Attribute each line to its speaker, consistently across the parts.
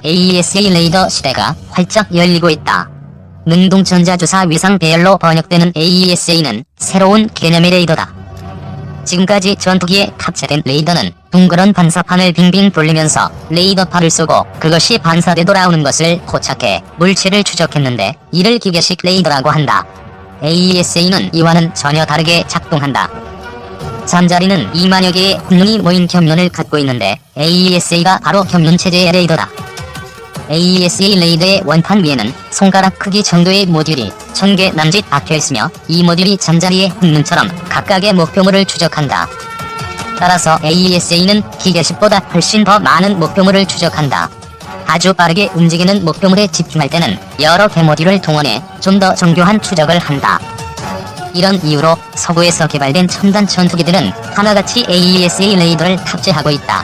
Speaker 1: AESA 레이더 시대가 활짝 열리고 있다. 능동전자주사 위상 배열로 번역되는 AESA는 새로운 개념의 레이더다. 지금까지 전투기에 탑재된 레이더는 둥그런 반사판을 빙빙 돌리면서 레이더파를 쏘고 그것이 반사돼 돌아오는 것을 포착해 물체를 추적했는데 이를 기계식 레이더라고 한다. AESA는 이와는 전혀 다르게 작동한다. 잠자리는 2만여 개의 혼눈이 모인 겹눈을 갖고 있는데 AESA가 바로 겹눈체제의 레이더다. AESA 레이더의 원판 위에는 손가락 크기 정도의 모듈이 1000개 남짓 박혀있으며 이 모듈이 잠자리의 혼눈처럼 각각의 목표물을 추적한다. 따라서 AESA는 기계식보다 훨씬 더 많은 목표물을 추적한다. 아주 빠르게 움직이는 목표물에 집중할 때는 여러 개 모듈을 동원해 좀 더 정교한 추적을 한다. 이런 이유로 서구에서 개발된 첨단 전투기들은 하나같이 AESA 레이더를 탑재하고 있다.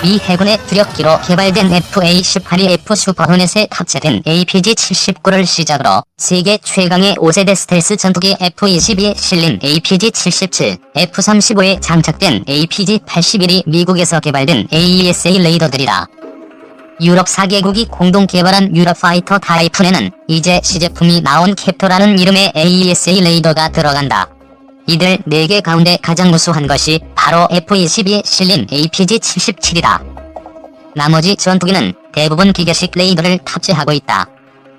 Speaker 1: 미 해군의 주력기로 개발된 FA-18이 F 슈퍼호넷에 탑재된 APG-79를 시작으로 세계 최강의 5세대 스텔스 전투기 F-22에 실린 APG-77, F-35에 장착된 APG-81이 미국에서 개발된 AESA 레이더들이다. 유럽 4개국이 공동 개발한 유럽파이터 타이푼에는 이제 시제품이 나온 캡터라는 이름의 AESA 레이더가 들어간다. 이들 4개 가운데 가장 우수한 것이 바로 F-22에 실린 APG-77이다. 나머지 전투기는 대부분 기계식 레이더를 탑재하고 있다.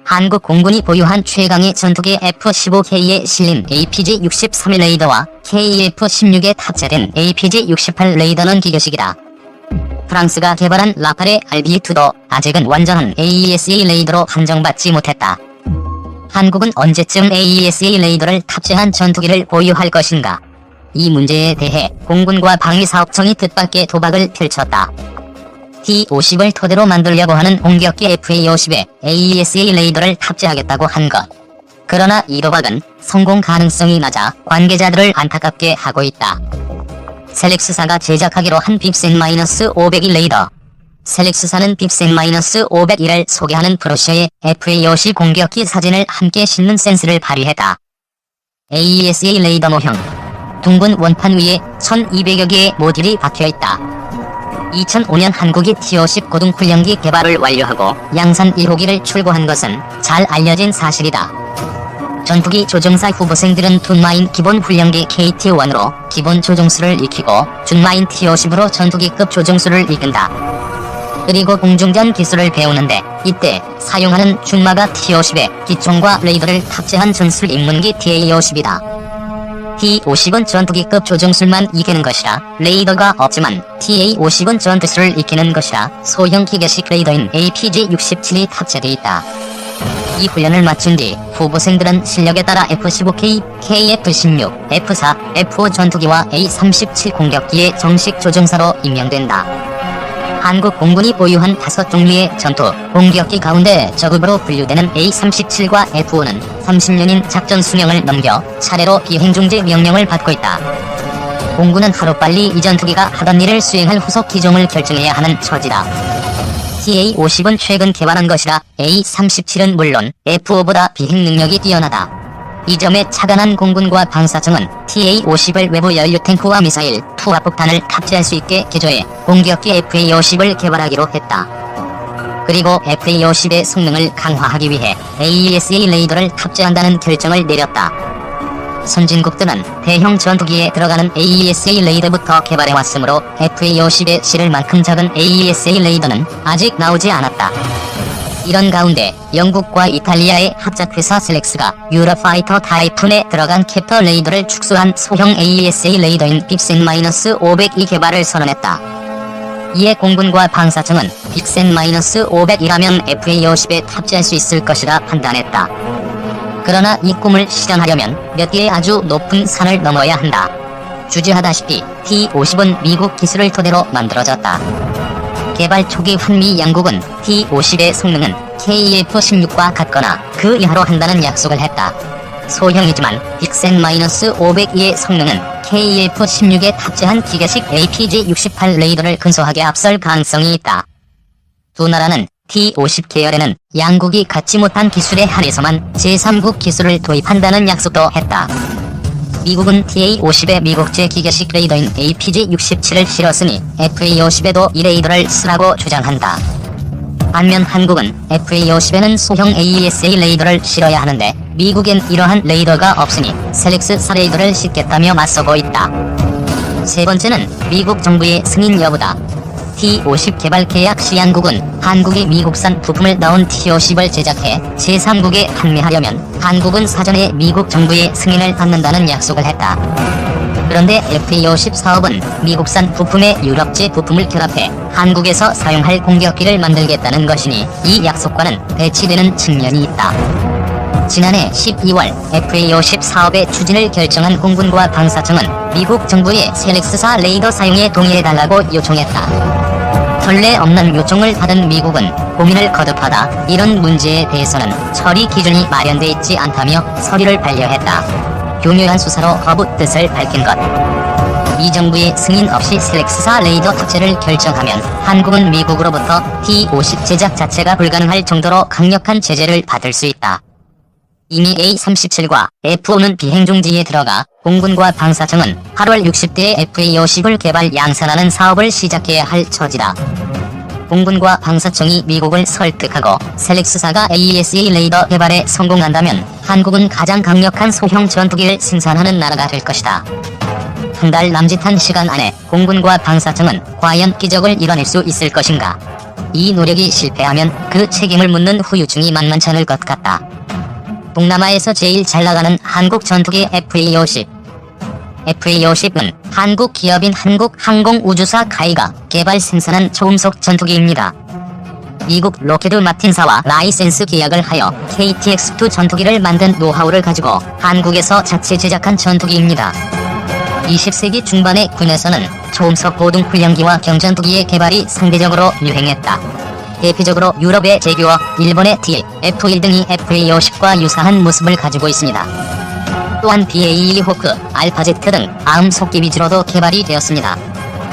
Speaker 1: 한국 공군이 보유한 최강의 전투기 F-15K에 실린 APG-63 레이더와 KF-16에 탑재된 APG-68 레이더는 기계식이다. 프랑스가 개발한 라팔의 RB2도 아직은 완전한 AESA 레이더로 한정받지 못했다. 한국은 언제쯤 AESA 레이더를 탑재한 전투기를 보유할 것인가? 이 문제에 대해 공군과 방위사업청이 뜻밖의 도박을 펼쳤다. T-50을 토대로 만들려고 하는 공격기 FA-50에 AESA 레이더를 탑재하겠다고 한 것. 그러나 이 도박은 성공 가능성이 낮아 관계자들을 안타깝게 하고 있다. 셀렉스사가 제작하기로 한 빕센-502 레이더. 셀렉스사는 빕센-501을 소개하는 브로셔에 FA-50 공격기 사진을 함께 싣는 센스를 발휘했다. AESA 레이더 모형. 둥근 원판 위에 1200여 개의 모듈이 박혀있다. 2005년 한국이 T-50 고등훈련기 개발을 완료하고 양산 1호기를 출고한 것은 잘 알려진 사실이다. 전투기 조종사 후보생들은 둔마인 기본 훈련기 KT-1으로 기본 조종수를 익히고 준마인 T-50으로 전투기급 조종수를 이끈다. 그리고 공중전 기술을 배우는데 이때 사용하는 준마가 T-50에 기총과 레이더를 탑재한 전술 입문기 TA-50이다. T-50은 전투기급 조종술만 익히는 것이라 레이더가 없지만 TA-50은 전투술을 익히는 것이라 소형 기계식 레이더인 APG-67이 탑재되어 있다. 이 훈련을 마친 뒤 후보생들은 실력에 따라 F-15K, KF-16, F-4, F-5 전투기와 A-37 공격기의 정식 조종사로 임명된다. 한국 공군이 보유한 5종류의 전투 공격기 가운데 저급으로 분류되는 A-37과 F-5는 30년인 작전 수명을 넘겨 차례로 비행중지 명령을 받고 있다. 공군은 하루빨리 이 전투기가 하던 일을 수행할 후속 기종을 결정해야 하는 처지다. TA-50은 최근 개발한 것이라 A-37은 물론 F-5보다 비행 능력이 뛰어나다. 이 점에 착안한 공군과 방사청은 TA-50을 외부 연료 탱크와 미사일, 투하폭탄을 탑재할 수 있게 개조해 공격기 FA-50을 개발하기로 했다. 그리고 FA-50의 성능을 강화하기 위해 AESA 레이더를 탑재한다는 결정을 내렸다. 선진국들은 대형 전투기에 들어가는 AESA 레이더부터 개발해왔으므로 FA-50에 실을 만큼 작은 AESA 레이더는 아직 나오지 않았다. 이런 가운데 영국과 이탈리아의 합작회사 셀렉스가 유럽파이터 타이푼에 들어간 캡터 레이더를 축소한 소형 AESA 레이더인 빕센-502 개발을 선언했다. 이에 공군과 방사청은 빕센-501이라면 FA-50에 탑재할 수 있을 것이라 판단했다. 그러나 이 꿈을 실현하려면 몇 개의 아주 높은 산을 넘어야 한다. 주지하다시피 T-50은 미국 기술을 토대로 만들어졌다. 개발 초기 한미 양국은 T-50의 성능은 KF-16과 같거나 그 이하로 한다는 약속을 했다. 소형이지만 빅센-502의 성능은 KF-16에 탑재한 기계식 APG-68 레이더를 근소하게 앞설 가능성이 있다. 두 나라는 T-50 계열에는 양국이 갖지 못한 기술에 한해서만 제3국 기술을 도입한다는 약속도 했다. 미국은 TA-50에 미국제 기계식 레이더인 APG-67을 실었으니 FA-50에도 이 레이더를 쓰라고 주장한다. 반면 한국은 FA-50에는 소형 AESA 레이더를 실어야 하는데 미국엔 이러한 레이더가 없으니 셀렉스4 레이더를 싣겠다며 맞서고 있다. 세 번째는 미국 정부의 승인 여부다. T-50 개발 계약 시 한국은 한국이 미국산 부품을 넣은 T-50을 제작해 제3국에 판매하려면 한국은 사전에 미국 정부의 승인을 받는다는 약속을 했다. 그런데 FA-50 사업은 미국산 부품에 유럽제 부품을 결합해 한국에서 사용할 공격기를 만들겠다는 것이니 이 약속과는 배치되는 측면이 있다. 지난해 12월 FA-50 사업의 추진을 결정한 공군과 방사청은 미국 정부의 셀렉스4 레이더 사용에 동의해달라고 요청했다. 전례 없는 요청을 받은 미국은 고민을 거듭하다 이런 문제에 대해서는 처리 기준이 마련돼 있지 않다며 서류를 반려했다. 교묘한 수사로 거부 뜻을 밝힌 것. 미 정부의 승인 없이 셀렉스4 레이더 탑재를 결정하면 한국은 미국으로부터 T-50 제작 자체가 불가능할 정도로 강력한 제재를 받을 수 있다. 이미 A-37과 F-5는 비행 중지에 들어가 공군과 방사청은 8월 60대의 FA-50을 개발 양산하는 사업을 시작해야 할 처지다. 공군과 방사청이 미국을 설득하고 셀렉스4가 AESA 레이더 개발에 성공한다면 한국은 가장 강력한 소형 전투기를 생산하는 나라가 될 것이다. 한 달 남짓한 시간 안에 공군과 방사청은 과연 기적을 이뤄낼 수 있을 것인가? 이 노력이 실패하면 그 책임을 묻는 후유증이 만만치 않을 것 같다. 동남아에서 제일 잘나가는 한국 전투기 FA-50. FA-50은 한국 기업인 한국항공우주사 카이가 개발 생산한 초음속 전투기입니다. 미국 로키드 마틴사와 라이센스 계약을 하여 KTX-2 전투기를 만든 노하우를 가지고 한국에서 자체 제작한 전투기입니다. 20세기 중반의 군에서는 초음속 고등훈련기와 경전투기의 개발이 상대적으로 유행했다. 대표적으로 유럽의 제규어, 일본의 TF-1 등이 FA-50과 유사한 모습을 가지고 있습니다. 또한 BAE 호크, 알파제트 등 아음속기 위주로도 개발이 되었습니다.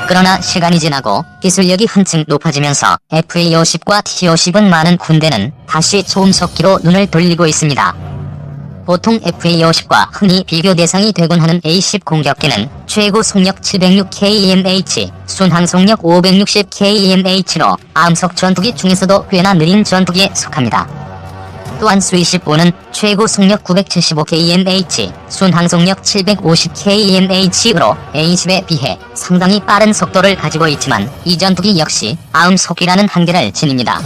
Speaker 1: 그러나 시간이 지나고 기술력이 한층 높아지면서 FA-50과 T-50은 많은 군대는 다시 초음속기로 눈을 돌리고 있습니다. 보통 FA-50과 흔히 비교 대상이 되곤 하는 A-10 공격기는 최고 속력 706kmh, 순항속력 560kmh로 암속 전투기 중에서도 꽤나 느린 전투기에 속합니다. 또한 수이-15는 최고 속력 975kmh, 순항속력 750kmh로 A-10에 비해 상당히 빠른 속도를 가지고 있지만 이 전투기 역시 암속기라는 한계를 지닙니다.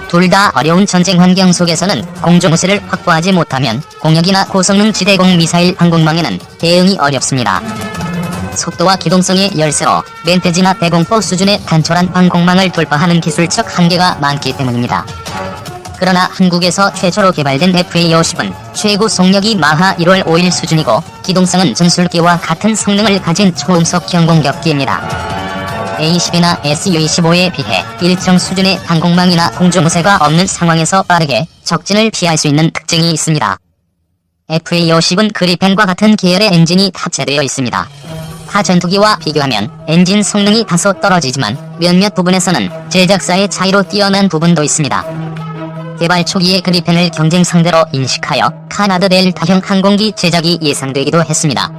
Speaker 1: 둘 다 어려운 전쟁 환경 속에서는 공중우세를 확보하지 못하면 공역이나 고성능 지대공 미사일 항공망에는 대응이 어렵습니다. 속도와 기동성의 열세로 멘테지나 대공포 수준의 단촐한 항공망을 돌파하는 기술적 한계가 많기 때문입니다. 그러나 한국에서 최초로 개발된 FA-50은 최고 속력이 마하 1월 5일 수준이고 기동성은 전술기와 같은 성능을 가진 초음속 경공격기입니다. A-10이나 Su-25에 비해 일정 수준의 항공망이나 공중우세가 없는 상황에서 빠르게 적진을 피할 수 있는 특징이 있습니다. FA-50은 그리펜과 같은 계열의 엔진이 탑재되어 있습니다. 타 전투기와 비교하면 엔진 성능이 다소 떨어지지만 몇몇 부분에서는 제작사의 차이로 뛰어난 부분도 있습니다. 개발 초기에 그리펜을 경쟁 상대로 인식하여 카나드 델타형 항공기 제작이 예상되기도 했습니다.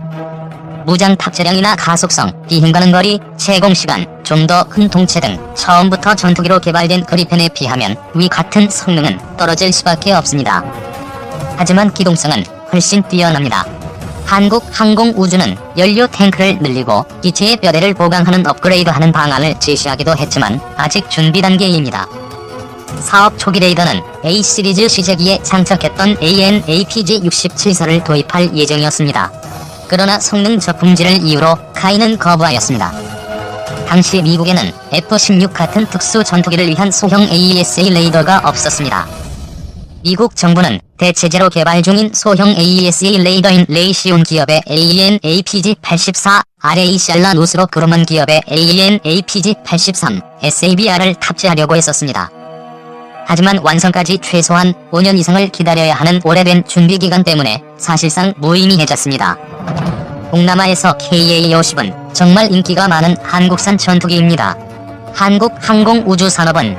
Speaker 1: 무장 탑재량이나 가속성, 비행 가능 거리, 채공시간, 좀 더 큰 동체 등 처음부터 전투기로 개발된 그리펜에 비하면 위 같은 성능은 떨어질 수밖에 없습니다. 하지만 기동성은 훨씬 뛰어납니다. 한국항공우주는 연료 탱크를 늘리고 기체의 뼈대를 보강하는 업그레이드하는 방안을 제시하기도 했지만 아직 준비 단계입니다. 사업 초기 레이더는 A 시리즈 시제기에 장착했던 AN/APG-67사를 도입할 예정이었습니다. 그러나 성능 저품질을 이유로 카이는 거부하였습니다. 당시 미국에는 F-16 같은 특수 전투기를 위한 소형 AESA 레이더가 없었습니다. 미국 정부는 대체제로 개발 중인 소형 AESA 레이더인 레이시온 기업의 AN/APG-84, RA 샬라노스로 그로먼 기업의 AN/APG-83, SABR을 탑재하려고 했었습니다. 하지만 완성까지 최소한 5년 이상을 기다려야 하는 오래된 준비기간 때문에 사실상 무의미해졌습니다. 동남아에서 KA-50은 정말 인기가 많은 한국산 전투기입니다. 한국항공우주산업은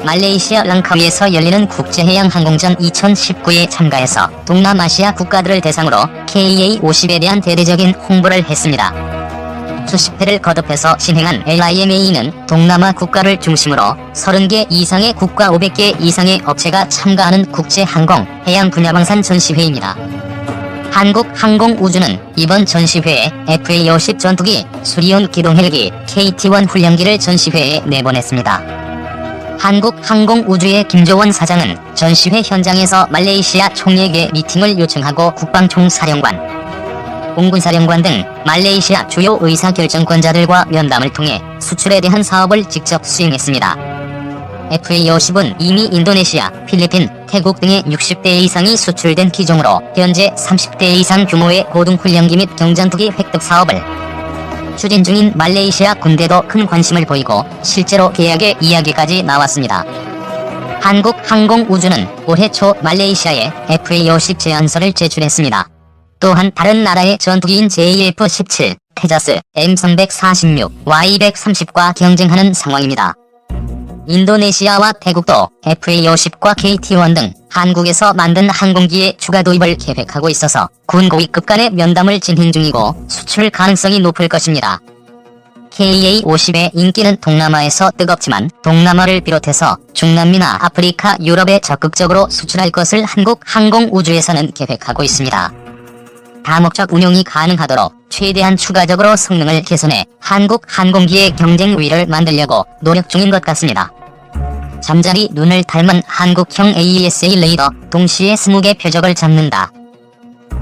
Speaker 1: 말레이시아 랑카위에서 열리는 국제해양항공전 2019에 참가해서 동남아시아 국가들을 대상으로 KA-50에 대한 대대적인 홍보를 했습니다. 수십 회를 거듭해서 진행한 LIMA는 동남아 국가를 중심으로 30개 이상의 국가 500개 이상의 업체가 참가하는 국제항공, 해양 분야방산 전시회입니다. 한국항공우주는 이번 전시회에 FA-50 전투기, 수리온 기동헬기, KT-1 훈련기를 전시회에 내보냈습니다. 한국항공우주의 김조원 사장은 전시회 현장에서 말레이시아 총리에게 미팅을 요청하고 국방총사령관, 공군사령관 등 말레이시아 주요 의사결정권자들과 면담을 통해 수출에 대한 사업을 직접 수행했습니다. FA-50은 이미 인도네시아, 필리핀, 태국 등의 60대 이상이 수출된 기종으로 현재 30대 이상 규모의 고등훈련기 및 경전투기 획득 사업을 추진 중인 말레이시아 군대도 큰 관심을 보이고 실제로 계약의 이야기까지 나왔습니다. 한국항공우주는 올해 초 말레이시아에 FA-50 제안서를 제출했습니다. 또한 다른 나라의 전투기인 JF-17, 테자스, M346, Y130과 경쟁하는 상황입니다. 인도네시아와 태국도 FA-50과 KT-1 등 한국에서 만든 항공기의 추가 도입을 계획하고 있어서 군 고위급 간의 면담을 진행 중이고 수출 가능성이 높을 것입니다. KA-50의 인기는 동남아에서 뜨겁지만 동남아를 비롯해서 중남미나 아프리카, 유럽에 적극적으로 수출할 것을 한국항공우주에서는 계획하고 있습니다. 다목적 운용이 가능하도록 최대한 추가적으로 성능을 개선해 한국 항공기의 경쟁 우위를 만들려고 노력 중인 것 같습니다. 잠자리 눈을 닮은 한국형 AESA 레이더, 동시에 20개 표적을 잡는다.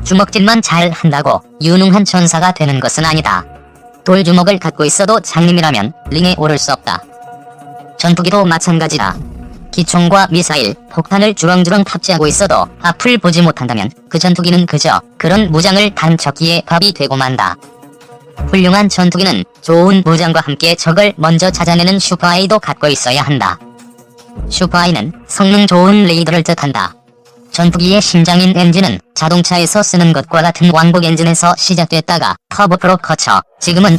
Speaker 1: 주먹질만 잘 한다고 유능한 전사가 되는 것은 아니다. 돌주먹을 갖고 있어도 장님이라면 링에 오를 수 없다. 전투기도 마찬가지다. 기총과 미사일, 폭탄을 주렁주렁 탑재하고 있어도 앞을 보지 못한다면 그 전투기는 그저 그런 무장을 단 적기에 밥이 되고 만다. 훌륭한 전투기는 좋은 무장과 함께 적을 먼저 찾아내는 슈퍼아이도 갖고 있어야 한다. 슈퍼아이는 성능 좋은 레이더를 뜻한다. 전투기의 심장인 엔진은 자동차에서 쓰는 것과 같은 왕복 엔진에서 시작됐다가 터보프로 거쳐 지금은